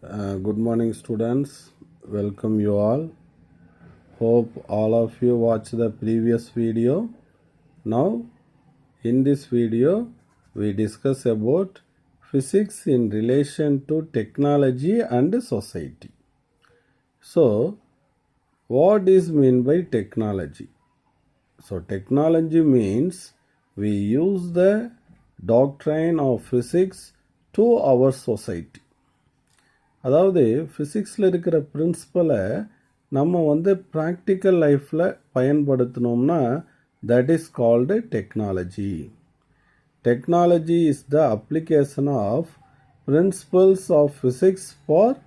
Good morning, students. Welcome you all. Hope all of you watched the previous video. Now, in this video, we discuss about physics in relation to technology and society. So, what is meant by technology? So, technology means we use the doctrine of physics to our society. அதாவது ஃபிசிக்ஸில் இருக்கிற பிரின்சிபலை நம்ம practical லைஃப்பில் பயன்படுத்தினோம்னா that is called technology. Technology is the application of principles of physics for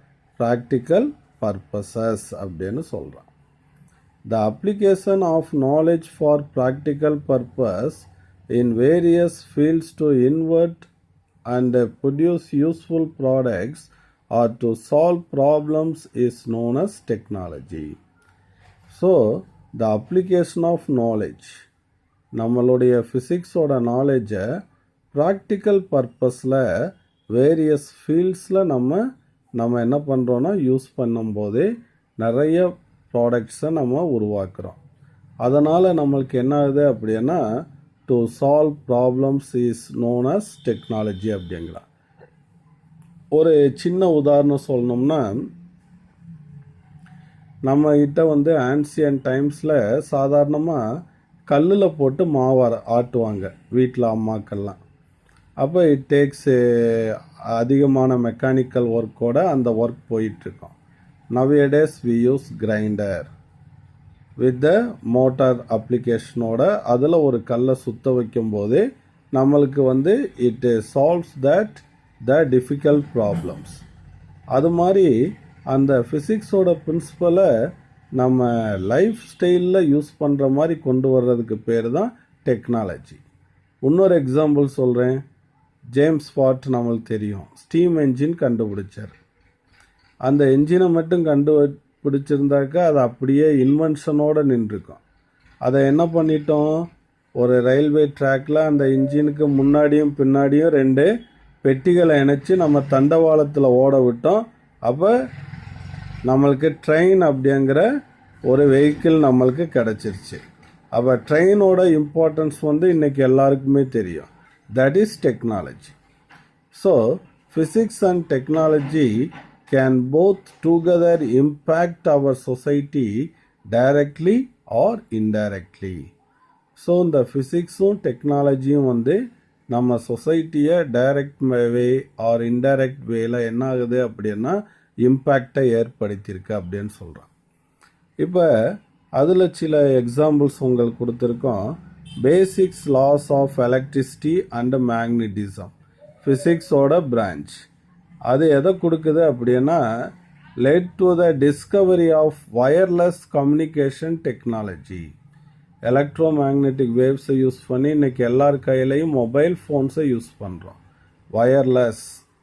practical purposes அப்படின்னு சொல்கிறான். The application of knowledge for practical purpose in various fields to invert and produce useful products or to solve problems is known as technology. So, the application of knowledge, நம்மளுடைய ஃபிசிக்ஸோட நாலேஜை practical பர்பஸில் various ஃபீல்ட்ஸில் நம்ம என்ன பண்ணுறோன்னா use பண்ணும்போதே நிறைய ப்ராடக்ட்ஸை நம்ம உருவாக்குறோம். அதனால் நம்மளுக்கு என்ன ஆகுது அப்படின்னா to solve problems is known as technology அப்படிங்களா. ஒரு சின்ன உதாரணம் சொல்லணும்னா நம்ம கிட்ட ஆன்சியன் டைம்ஸில் சாதாரணமாக கல்லில் போட்டு மாவு ஆட்டுவாங்க வீட்டில் அம்மாக்கள்லாம். அப்போ இட் டேக்ஸ் அதிகமான மெக்கானிக்கல் ஒர்க்கோட அந்த ஒர்க் போயிட்டுருக்கோம். Nowadays we use grinder with the motor அப்ளிகேஷனோட அதில் ஒரு கல்லை சுத்த வைக்கும்போது நம்மளுக்கு it solves that the difficult problems. அது மாதிரி அந்த ஃபிசிக்ஸோட பிரின்சிபலை நம்ம லைஃப் ஸ்டைலில் யூஸ் பண்ணுற மாதிரி கொண்டு வர்றதுக்கு பேர் தான் டெக்னாலஜி. இன்னொரு எக்ஸாம்பிள் சொல்கிறேன். ஜேம்ஸ் வாட் நம்மளுக்கு தெரியும், ஸ்டீம் என்ஜின் கண்டுபிடிச்சார். அந்த என்ஜினை மட்டும் கண்டுபிடிச்சிருந்தாக்கா அது அப்படியே இன்வென்ஷனோடு நின்றுருக்கும். அதை என்ன பண்ணிட்டோம், ஒரு ரயில்வே ட்ராக்கில் அந்த இன்ஜினுக்கு முன்னாடியும் பின்னாடியும் 2 பெட்டிகளை இணைச்சி நம்ம தண்டவாளத்தில் ஓட விட்டோம். அப்போ நம்மளுக்கு ட்ரெயின் அப்படிங்கிற ஒரு வெஹிக்கிள் நம்மளுக்கு கிடச்சிருச்சு. அப்போ ட்ரெயினோட இம்பார்ட்டன்ஸ் இன்றைக்கி எல்லாருக்குமே தெரியும். That is technology. So physics and technology can both together impact our society directly or indirectly. So இந்த ஃபிசிக்ஸும் டெக்னாலஜியும் நம்ம சொசைட்டியை டைரக்ட் வே ஆர் இன்டைரக்ட் வேல என்ன ஆகுது அப்படின்னா இம்பேக்டை ஏற்படுத்தியிருக்கு அப்படின்னு சொல்கிறான். இப்போ அதில் சில எக்ஸாம்பிள்ஸ் உங்களுக்கு கொடுத்துருக்கோம். Basics laws of electricity and magnetism, ஃபிசிக்ஸோட பிரான்ச். அது எதை கொடுக்குது அப்படின்னா led to the discovery of wireless communication technology. Electromagnetic வேவ்ஸை யூஸ் பண்ணி இன்றைக்கி எல்லார் கையிலையும் மொபைல் ஃபோன்ஸை யூஸ் பண்ணுறோம். வயர்லெஸ்,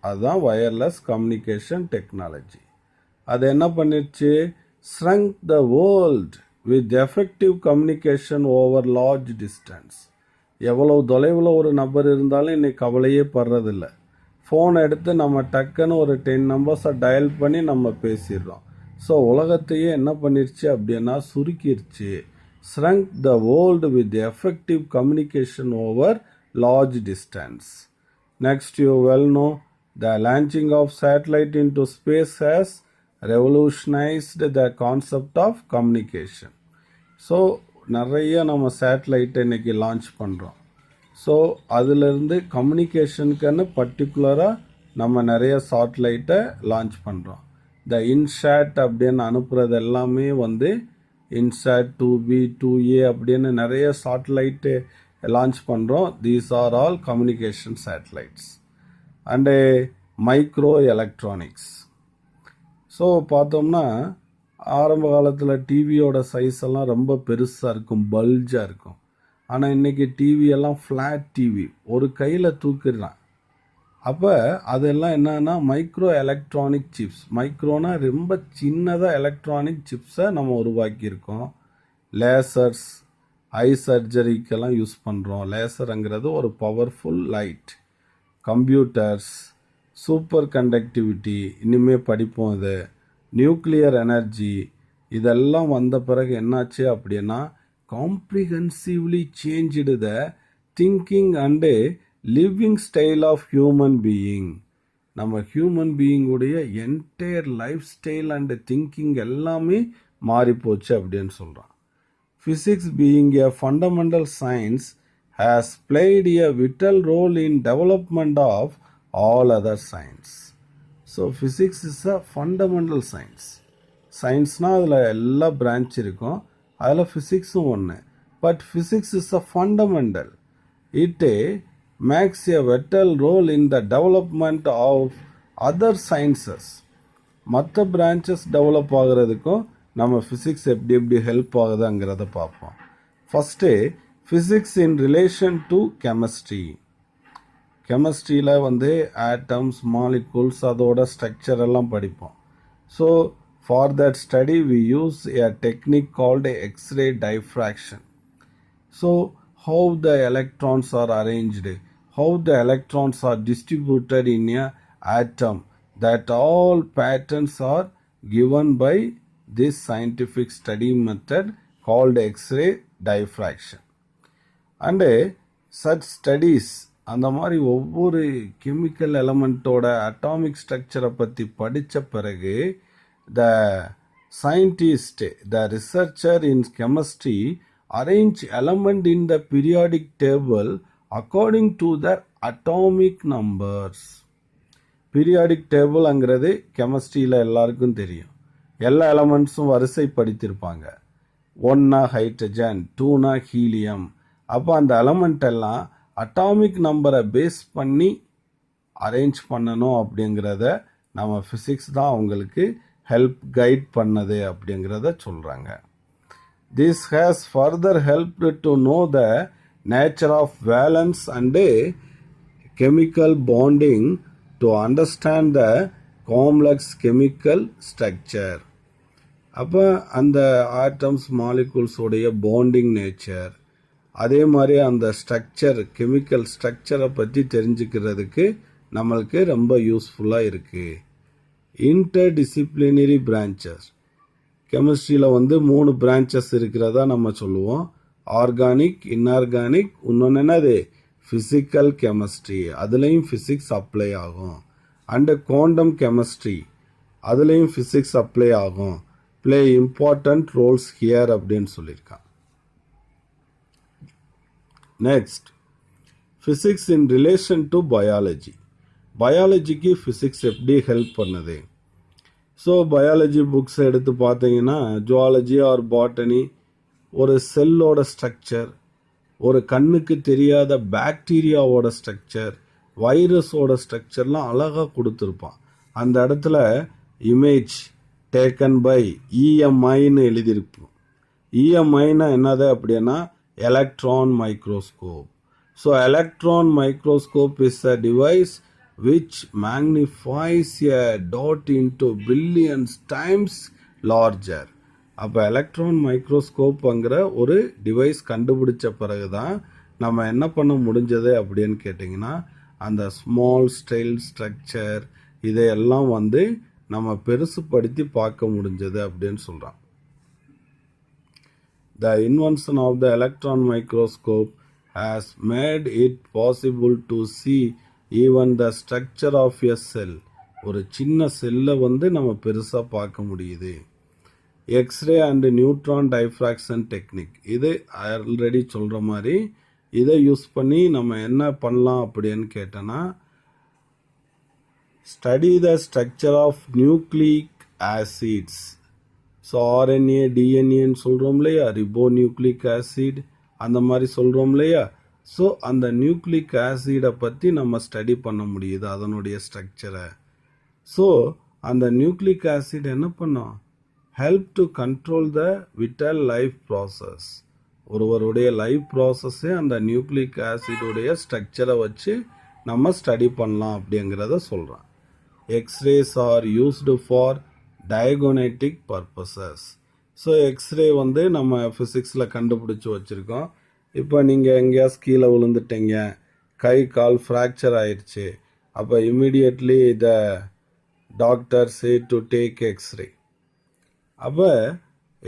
அதுதான் வயர்லெஸ் கம்யூனிகேஷன் டெக்னாலஜி. அது என்ன பண்ணிடுச்சு, shrunk the world with effective communication over large distance. எவ்வளோ தொலைவில் ஒரு நபர் இருந்தாலும் இன்றைக்கி கவலையே படுறதில்ல. ஃபோன் எடுத்து நம்ம டக்குன்னு ஒரு 10 நம்பர்ஸை டயல் பண்ணி நம்ம பேசிடுறோம். ஸோ உலகத்தையே என்ன பண்ணிடுச்சு அப்படின்னா சுருக்கிடுச்சு. shrunk the world with effective communication over large distance. Next, you well know the launching of satellite into space has revolutionized the concept of communication. So, நிறைய நம்ம சேட்டலைட்டை இன்றைக்கி லான்ச் பண்ணுறோம். ஸோ அதிலிருந்து கம்யூனிகேஷனுக்குன்னு பர்டிகுலராக நம்ம நிறைய சேட்டலைட்டை லான்ச் பண்ணுறோம். த இன்சாட் அப்படின்னு அனுப்புகிறது எல்லாமே இன்சாட் 2B 2A அப்படின்னு நிறைய சேட்டலைட்டு லான்ச் பண்ணுறோம். These are all communication satellites and micro electronics. So பார்த்தோம்னா ஆரம்ப காலத்தில் டிவியோட சைஸ் எல்லாம் ரொம்ப பெருசாக இருக்கும், பல்ஜாக இருக்கும். ஆனால் இன்றைக்கி டிவியெல்லாம் ஃப்ளாட் டிவி, ஒரு கையில் தூக்கிடுறான். அப்போ அதெல்லாம் என்னன்னா மைக்ரோ எலக்ட்ரானிக் சிப்ஸ். மைக்ரோனா ரொம்ப சின்னதாக எலக்ட்ரானிக் சிப்ஸை நம்ம உருவாக்கியிருக்கோம். லேசர்ஸ், ஐ சர்ஜரிக்கெல்லாம் யூஸ் பண்ணுறோம். லேசருங்கிறது ஒரு powerful light. Computers, super conductivity இனிமேல் படிப்போம். இது நியூக்ளியர் எனர்ஜி இதெல்லாம் வந்த பிறகு என்னாச்சு அப்படின்னா comprehensively changed the thinking and living style of human being. நம்ம ஹியூமன் பீயிங்குடைய entire life style and thinking எல்லாமே மாறிப்போச்சு அப்படின்னு சொல்கிறான். Physics being a fundamental science has played a vital role in development of all other science. So physics is a fundamental science. சயின்ஸ்னால் அதில் எல்லா branch இருக்கும், அதில் ஃபிசிக்ஸும் ஒன்று. But physics is a fundamental. It makes a vital role in the development of other sciences. மற்ற branches develop ஆகிறதுக்கும் நம்ம physics எப்படி ஹெல்ப் ஆகுதுங்கிறத பார்ப்போம். First physics in relation to chemistry. கெமிஸ்ட்ரியில் ஆட்டம்ஸ், மாலிகூல்ஸ், அதோட ஸ்ட்ரக்சர் எல்லாம் படிப்போம். So for that study we use a technique called X ray diffraction. So how the electrons are arranged, how the electrons are distributed in a atom, that all patterns are given by this scientific study method called X-ray diffraction. And such studies அந்த மாதிரி ஒவ்வொரு chemical எலமெண்ட்டோட atomic ஸ்ட்ரக்சரை பற்றி படித்த பிறகு த scientist, the researcher in chemistry arrange element in the periodic table according to their atomic numbers. Periodic டேபிள்ங்கிறது கெமிஸ்ட்ரியில் எல்லாருக்கும் தெரியும். எல்லா எலமெண்ட்ஸும் வரிசைப்படுத்தியிருப்பாங்க. 1 ஹைட்ரஜன், 2 ஹீலியம். அப்போ அந்த எலமெண்ட் எல்லாம் அட்டாமிக் நம்பரை பேஸ் பண்ணி அரேஞ்ச் பண்ணணும் அப்படிங்கிறத நம்ம ஃபிசிக்ஸ் தான் அவங்களுக்கு ஹெல்ப் கைட் பண்ணது அப்படிங்கிறத சொல்கிறாங்க. This has further helped to know the nature of valence and chemical bonding to understand the complex chemical structure. அப்போ அந்த ஆட்டம்ஸ், மாலிகூல்ஸோடைய பாண்டிங் நேச்சர், அதே மாதிரி அந்த ஸ்ட்ரக்சர், கெமிக்கல் ஸ்ட்ரக்சரை பற்றி தெரிஞ்சுக்கிறதுக்கு நம்மளுக்கு ரொம்ப யூஸ்ஃபுல்லாக இருக்குது. Interdisciplinary branches. கெமிஸ்ட்ரியில் 3 பிரான்ச்சஸ் இருக்கிறதா நம்ம சொல்லுவோம். ஆர்கானிக், இன்ஆர்கானிக், இன்னொன்று என்னது ஃபிசிக்கல் கெமிஸ்ட்ரி, அதுலேயும் ஃபிசிக்ஸ் அப்ளை ஆகும். அண்டு குவாண்டம் கெமிஸ்ட்ரி, அதுலேயும் ஃபிசிக்ஸ் அப்ளை ஆகும். ப்ளே இம்பார்ட்டன்ட் ரோல்ஸ் ஹியர் அப்படின்னு சொல்லியிருக்கான். Next, physics in relation to biology. பயாலஜிக்கு ஃபிசிக்ஸ் எப்படி ஹெல்ப் பண்ணுது? ஸோ பயாலஜி புக்ஸ் எடுத்து பார்த்தீங்கன்னா ஜுவாலஜி ஆர் பாட்டனி ஒரு செல்லோட ஸ்ட்ரக்சர், ஒரு கண்ணுக்கு தெரியாத பாக்டீரியாவோட ஸ்ட்ரக்சர், வைரஸோட ஸ்ட்ரக்சர்லாம் அழகாக கொடுத்துருப்பான். அந்த இடத்துல இமேஜ் டேக்கன் பை இஎம்ஐன்னு எழுதியிருப்போம். இஎம்ஐன்னா என்னது அப்படின்னா electron microscope. So electron microscope is a device which magnifies a dot into billions times larger. அப்போ எலக்ட்ரான் மைக்ரோஸ்கோப்புங்கிற ஒரு டிவைஸ் கண்டுபிடிச்ச பிறகு தான் நம்ம என்ன பண்ண முடிஞ்சது அப்படின்னு கேட்டிங்கன்னா அந்த ஸ்மால் ஸ்டைல் ஸ்ட்ரக்சர் இதையெல்லாம் நம்ம பெருசுப்படுத்தி பார்க்க முடிஞ்சது அப்படின்னு சொல்கிறான். The invention of the electron microscope has made it possible to see even the structure of a cell. ஒரு சின்ன செல்லை நம்ம பெருசாக பார்க்க முடியுது. X-ray and neutron diffraction technique, இது ஆல்ரெடி சொல்கிற மாதிரி இதை யூஸ் பண்ணி நம்ம என்ன பண்ணலாம் அப்படின்னு கேட்டோன்னா study the structure of nucleic acids. So RNA, டிஎன்ஏன்னு சொல்கிறோம் இல்லையா, ரிபோ நியூக்ளிக் ஆசிட் அந்த மாதிரி சொல்கிறோம் இல்லையா. ஸோ அந்த நியூக்ளிக் ஆசிடை பற்றி நம்ம ஸ்டடி பண்ண முடியுது, அதனுடைய ஸ்ட்ரக்சரை. ஸோ அந்த நியூக்ளிக் ஆசிட் என்ன பண்ணோம், help to control the vital life process. ஒருவருடைய லைஃப் ப்ராசஸ்ஸே அந்த நியூக்ளிக் ஆசிடுடைய ஸ்ட்ரக்சரை வச்சு நம்ம ஸ்டடி பண்ணலாம் அப்படிங்கிறத சொல்கிறான். X rays are used for diagnostic purposes. So X ray நம்ம ஃபிசிக்ஸில் கண்டுபிடிச்சி வச்சுருக்கோம். இப்போ நீங்கள் எங்கேயாவது கீழே விழுந்துட்டீங்க, கை கால் ஃப்ராக்சர் ஆயிடுச்சு, அப்போ immediately the doctor say to take x-ray. அப்போ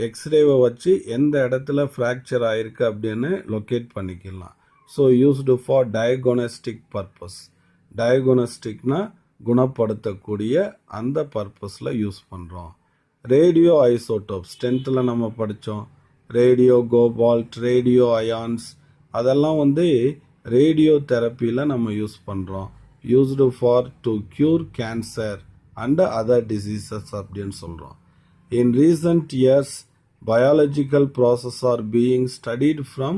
எக்ஸ்ரேவை வச்சு எந்த இடத்துல ஃப்ராக்சர் ஆயிருக்கு அப்படின்னு லொக்கேட் பண்ணிக்கலாம். So used for diagnostic purpose. டயக்னோஸ்டிக்னா குணப்படுத்தக்கூடிய அந்த பர்பஸில் யூஸ் பண்ணுறோம். ரேடியோ ஐசோடோப்ஸ் 10th நம்ம படித்தோம். ரேடியோ கோபால்ட், ரேடியோ அயான்ஸ், அதெல்லாம் வந்து ரேடியோ தெரப்பியில் நம்ம யூஸ் பண்ணுறோம். Used for to cure cancer and other diseases அப்படின்னு சொல்கிறோம். இன் recent years biological process are being studied from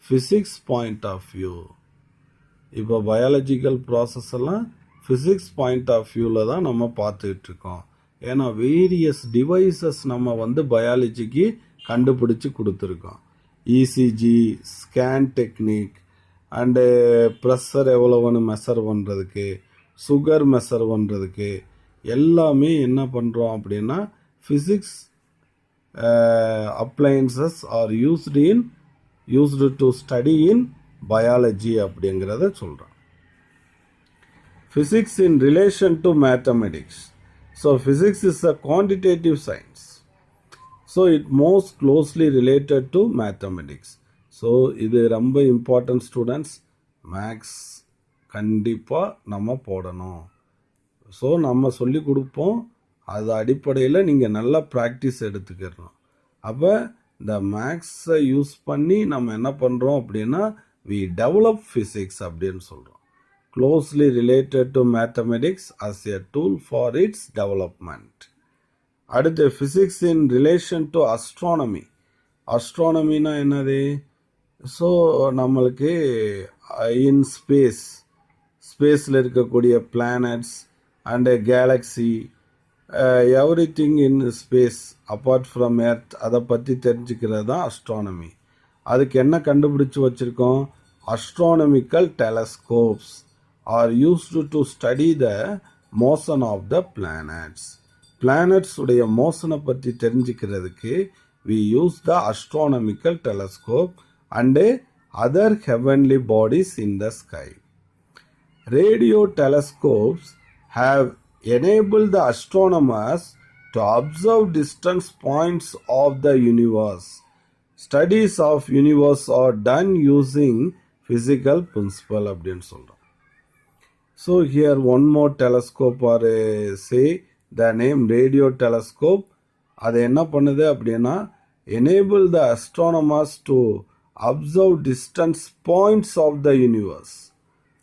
physics point of view. இப்போ பயாலஜிக்கல் ப்ராசஸ் எல்லாம் ஃபிசிக்ஸ் பாயிண்ட் ஆஃப் வியூவில் தான் நம்ம பார்த்துக்கிட்டு இருக்கோம். ஏன்னா வேரியஸ் டிவைசஸ் நம்ம வந்து பயாலஜிக்கு கண்டுபிடிச்சி கொடுத்துருக்கோம். ECG, scan technique and pressure எவ்வளோன்னு மெஷர் பண்ணுறதுக்கு, சுகர் மெஷர் பண்ணுறதுக்கு எல்லாமே என்ன பண்ணுறோம் அப்படின்னா physics appliances are used to study in biology அப்படிங்கிறத சொல்கிறோம். Physics in relation to mathematics. So physics is a quantitative science. So it most closely related to mathematics. So இது ரொம்ப important students. மேக்ஸ் கண்டிப்பாக நம்ம போடணும். ஸோ நம்ம சொல்லி கொடுப்போம், அது அடிப்படையில் நீங்கள் நல்லா ப்ராக்டிஸ் எடுத்துக்கிறணும். அப்போ இந்த மேக்ஸை யூஸ் பண்ணி நம்ம என்ன பண்ணுறோம் அப்படின்னா வி டெவலப் ஃபிசிக்ஸ் அப்படின்னு சொல்கிறோம். Closely related to mathematics as a tool for its development. அடுத்து physics in relation to astronomy. அஸ்ட்ரானமினா என்னது? ஸோ நம்மளுக்கு இன் ஸ்பேஸில் இருக்கக்கூடிய planets and galaxy, everything in space apart from earth, அதை பற்றி தெரிஞ்சுக்கிறது தான் அஸ்ட்ரானமி. அதுக்கு என்ன கண்டுபிடிச்சி வச்சுருக்கோம்? Astronomical telescopes are used to study the motion of the planets. Planets உடைய மோஷனை பற்றி தெரிஞ்சுக்கிறதுக்கு we use the astronomical telescope and other heavenly bodies in the sky. Radio telescopes have enabled the astronomers to observe distant points of the universe. Studies of universe are done using physical principle அப்படின்னு சொல்றோம். So here one more telescope or say the name radio telescope. அது என்ன பண்ணுது அப்படின்னா enable the astronomers to observe distant points of the universe.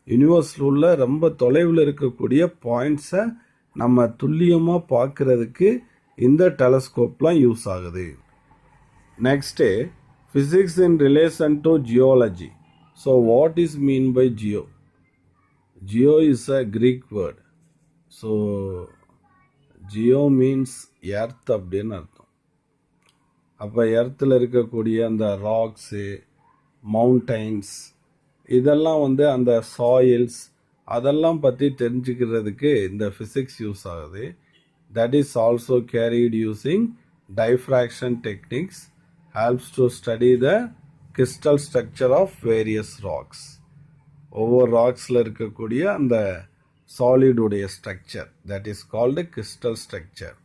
யூனிவர்ஸில் உள்ள ரொம்ப தொலைவில் இருக்கக்கூடிய பாயிண்ட்ஸை நம்ம துல்லியமாக பார்க்குறதுக்கு இந்த டெலஸ்கோப்லாம் யூஸ் ஆகுது. Next physics in relation to geology. So what is mean by geo? Geo is a Greek word. So geo means earth அப்படின்னு அர்த்தம். அப்போ எர்த்தில் இருக்கக்கூடிய அந்த ராக்ஸு, மவுண்டைன்ஸ், இதெல்லாம் வந்து அந்த சாயில்ஸ், அதெல்லாம் பற்றி தெரிஞ்சுக்கிறதுக்கு இந்த ஃபிசிக்ஸ் யூஸ் ஆகுது. That is also carried using diffraction techniques, helps to study the crystal structure of various rocks. ஒவ்வொரு ராக்ஸில் இருக்கக்கூடிய அந்த சாலிடுடைய structure, that is called crystal structure.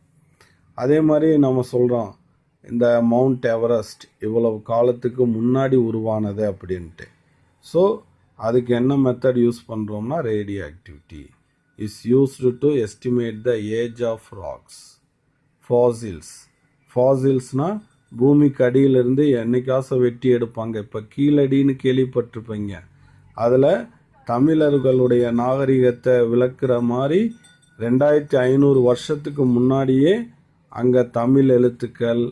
அதே மாதிரி நம்ம சொல்கிறோம் இந்த மவுண்ட் எவரெஸ்ட் இவ்வளவு காலத்துக்கு முன்னாடி உருவானது அப்படின்ட்டு. ஸோ அதுக்கு என்ன மெத்தட் யூஸ் பண்ணுறோம்னா radioactivity is used to estimate the age of rocks. ஃபாசில்ஸ்னால் பூமிக்கு அடியிலிருந்து என்னைக்காசை வெட்டி எடுப்பாங்க. இப்போ கீழடின்னு கேள்விப்பட்டிருப்பீங்க. அதில் தமிழர்களுடைய நாகரிகத்தை விளக்குற மாதிரி 2500 வருஷத்துக்கு முன்னாடியே அங்கே தமிழ் எழுத்துக்கள்,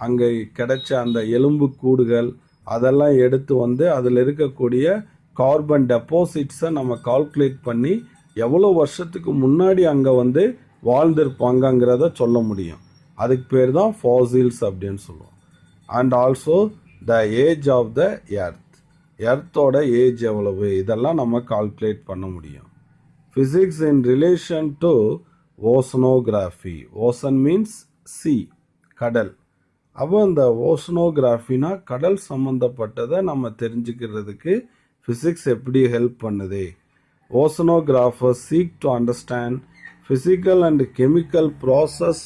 அங்கே கிடைச்ச அந்த எலும்பு கூடுகள் அதெல்லாம் எடுத்து வந்து அதில் இருக்கக்கூடிய கார்பன் டெபாசிட்ஸை நம்ம கால்குலேட் பண்ணி எவ்வளோ வருஷத்துக்கு முன்னாடி அங்கே வந்து வாழ்ந்திருப்பாங்கங்கிறத சொல்ல முடியும். அதுக்கு பேர் தான் ஃபாசில்ஸ் அப்படின்னு சொல்லுவோம். And also the age of the எர்த்தோட ஏஜ் எவ்வளவு, இதெல்லாம் நம்ம கால்குலேட் பண்ண முடியும். Physics in relation to oceanography. Ocean means sea, கடல். அப்போ இந்த ஓசனோகிராஃபினா கடல் சம்மந்தப்பட்டதை நம்ம தெரிஞ்சுக்கிறதுக்கு ஃபிசிக்ஸ் எப்படி ஹெல்ப் பண்ணுது? Oceanographers seek to understand physical and chemical process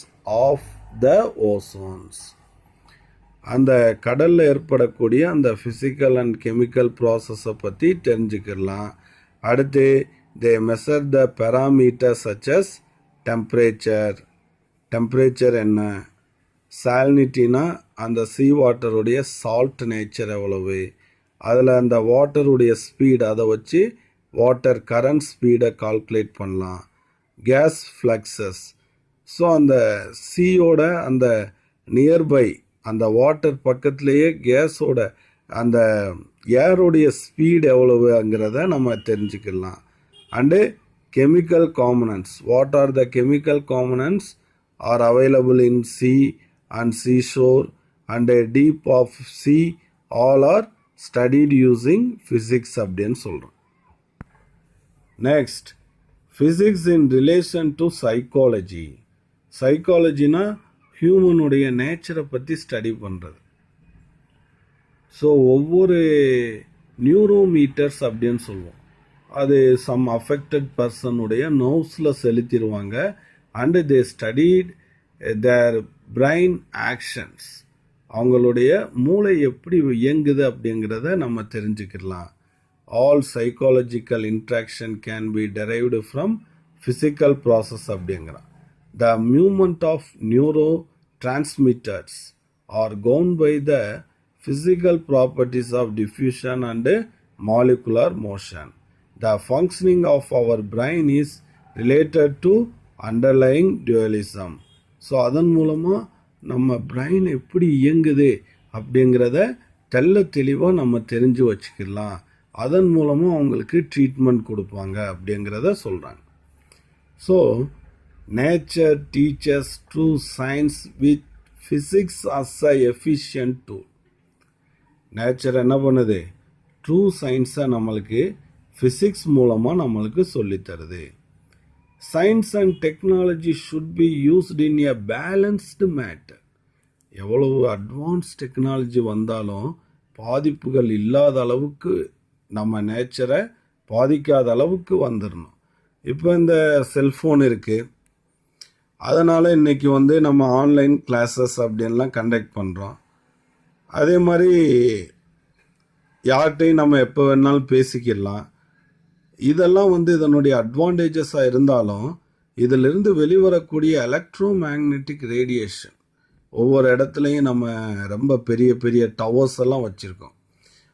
of the ozones. அந்த கடலில் ஏற்படக்கூடிய அந்த ஃபிசிக்கல் அண்ட் கெமிக்கல் ப்ராசஸை பற்றி தெரிஞ்சுக்கலாம். அடுத்து தே மெஷர் த பெராமீட்டர் சச்சஸ் டெம்பரேச்சர் என்ன, சால்னிட்டினா அந்த சீ வாட்டருடைய சால்ட் நேச்சர் எவ்வளவு, அதில் அந்த வாட்டருடைய ஸ்பீடு அதை வச்சு வாட்டர் கரண்ட் ஸ்பீடை கால்குலேட் பண்ணலாம். கேஸ் ஃப்ளக்ஸஸ், ஸோ அந்த சீயோட அந்த நியர்பை அந்த வாட்டர் பக்கத்துலேயே கேஸோட அந்த ஏருடைய ஸ்பீடு எவ்வளவுங்கிறத நம்ம தெரிஞ்சுக்கலாம். And chemical components, what are the chemical components are available in sea and seashore and deep of sea, all are studied using physics அப்படின்னு சொல்கிறோம். Next, physics in relation to psychology. சைக்காலஜினா ஹியூமனுடைய நேச்சரை பற்றி ஸ்டடி பண்ணுறது. ஸோ ஒவ்வொரு நியூரோமீட்டர்ஸ் அப்படின்னு சொல்லுவோம், அது சம் அஃபெக்டட் பர்சனுடைய நர்வ்ஸில் செலுத்திடுவாங்க. And they studied their brain actions, அவங்களுடைய மூளை எப்படி இயங்குது அப்படிங்கிறத நம்ம தெரிஞ்சுக்கலாம். All psychological interaction can be derived from physical process அப்படிங்கிறான். The movement of neurotransmitters are governed by the physical properties of diffusion and molecular motion. The functioning of our brain is related to underlying dualism. So அதன் மூலமாக நம்ம brain எப்படி இயங்குது அப்படிங்கிறத தெளிவாக நம்ம தெரிஞ்சு வச்சுக்கலாம். அதன் மூலமாக அவங்களுக்கு ட்ரீட்மெண்ட் கொடுப்பாங்க அப்படிங்கிறத சொல்கிறாங்க. So nature teaches true science with physics as a efficient tool. Nature என்ன பண்ணுது, ட்ரூ சயின்ஸை நம்மளுக்கு ஃபிசிக்ஸ் மூலமாக நம்மளுக்கு சொல்லித்தருது. Science and technology should be used in a balanced matter. எவ்வளவு அட்வான்ஸ் டெக்னாலஜி வந்தாலும் பாதிப்புகள் இல்லாத அளவுக்கு நம்ம நேச்சரை பாதிக்காத அளவுக்கு வந்துடணும். இப்போ இந்த செல்ஃபோன் இருக்குது, அதனால் இன்றைக்கி நம்ம ஆன்லைன் கிளாஸஸ் அப்படின்லாம் கண்டக்ட் பண்ணுறோம். அதே மாதிரி யார்கிட்டையும் நம்ம எப்போ வேணாலும் பேசிக்கிடலாம். இதெல்லாம் இதனுடைய அட்வான்டேஜஸாக இருந்தாலும் இதிலிருந்து வெளிவரக்கூடிய எலக்ட்ரோ மேக்னெட்டிக் ரேடியேஷன், ஒவ்வொரு இடத்துலையும் நம்ம ரொம்ப பெரிய பெரிய டவர்ஸ் எல்லாம் வச்சுருக்கோம்.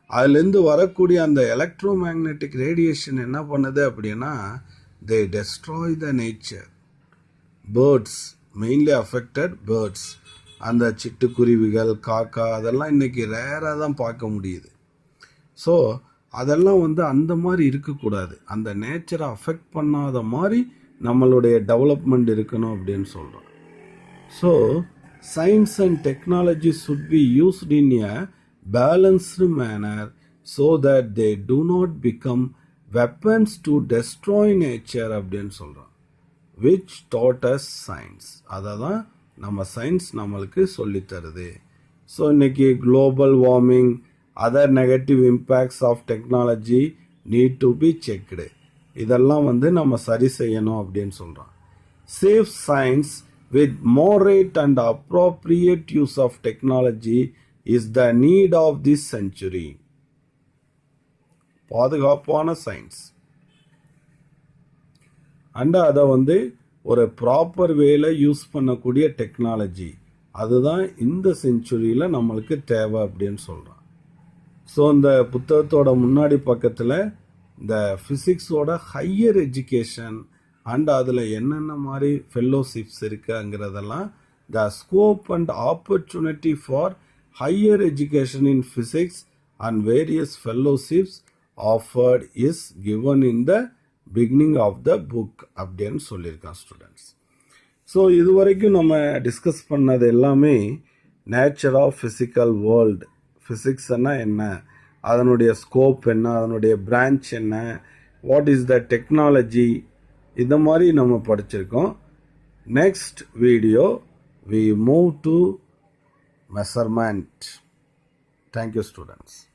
அதுலேருந்து வரக்கூடிய அந்த எலக்ட்ரோ மேக்னெட்டிக் ரேடியேஷன் என்ன பண்ணுது அப்படின்னா, they destroy the nature. Birds, mainly affected birds, அந்த சிட்டுக்குருவிகள், காக்கா, அதெல்லாம் இன்றைக்கி ரேராக தான் பார்க்க முடியுது. ஸோ அதெல்லாம் அந்த மாதிரி இருக்கக்கூடாது. அந்த நேச்சரை அஃபெக்ட் பண்ணாத மாதிரி நம்மளுடைய டெவலப்மெண்ட் இருக்கணும் அப்படின்னு சொல்கிறோம். So science and technology should be used in a balanced manor so that they do not become weapons to destroy nature அப்படின்னு சொல்கிறோம். which taught us science. அதை தான் நம்ம சயின்ஸ் நம்மளுக்கு சொல்லித்தருது. ஸோ இன்றைக்கி global warming, other negative impacts of technology need to be checked. இதெல்லாம் நம்ம சரி செய்யணும் அப்படின்னு சொல்கிறோம். Safe science with moderate and appropriate use of technology is the need of this century. பாதுகாப்பான சயின்ஸ் அண்ட் அதை ஒரு ப்ராப்பர் வேல யூஸ் பண்ணக்கூடிய டெக்னாலஜி, அதுதான் இந்த செஞ்சுரியில் நம்மளுக்கு தேவை அப்படின்னு சொல்கிறோம். ஸோ இந்த புத்தகத்தோட முன்னாடி பக்கத்தில் இந்த ஃபிசிக்ஸோட ஹையர் எஜுகேஷன் அண்ட் அதில் என்னென்ன மாதிரி ஃபெல்லோஷிப்ஸ் இருக்குங்கிறதெல்லாம், the scope and opportunity for higher education in physics and various fellowships offered is given in the beginning of the book அப்படின்னு சொல்லியிருக்கான் ஸ்டூடெண்ட்ஸ். ஸோ இது வரைக்கும் நம்ம டிஸ்கஸ் பண்ணது எல்லாமே நேச்சர் ஆஃப் ஃபிசிக்கல் வேர்ல்டு, ஃபிசிக்ஸ்னா என்ன, அதனுடைய ஸ்கோப் என்ன, அதனுடைய பிரான்ச் என்ன, வாட் இஸ் த டெக்னாலஜி, இந்த மாதிரி நம்ம படிச்சிருக்கோம். Next video we move to measurement. Thank you students.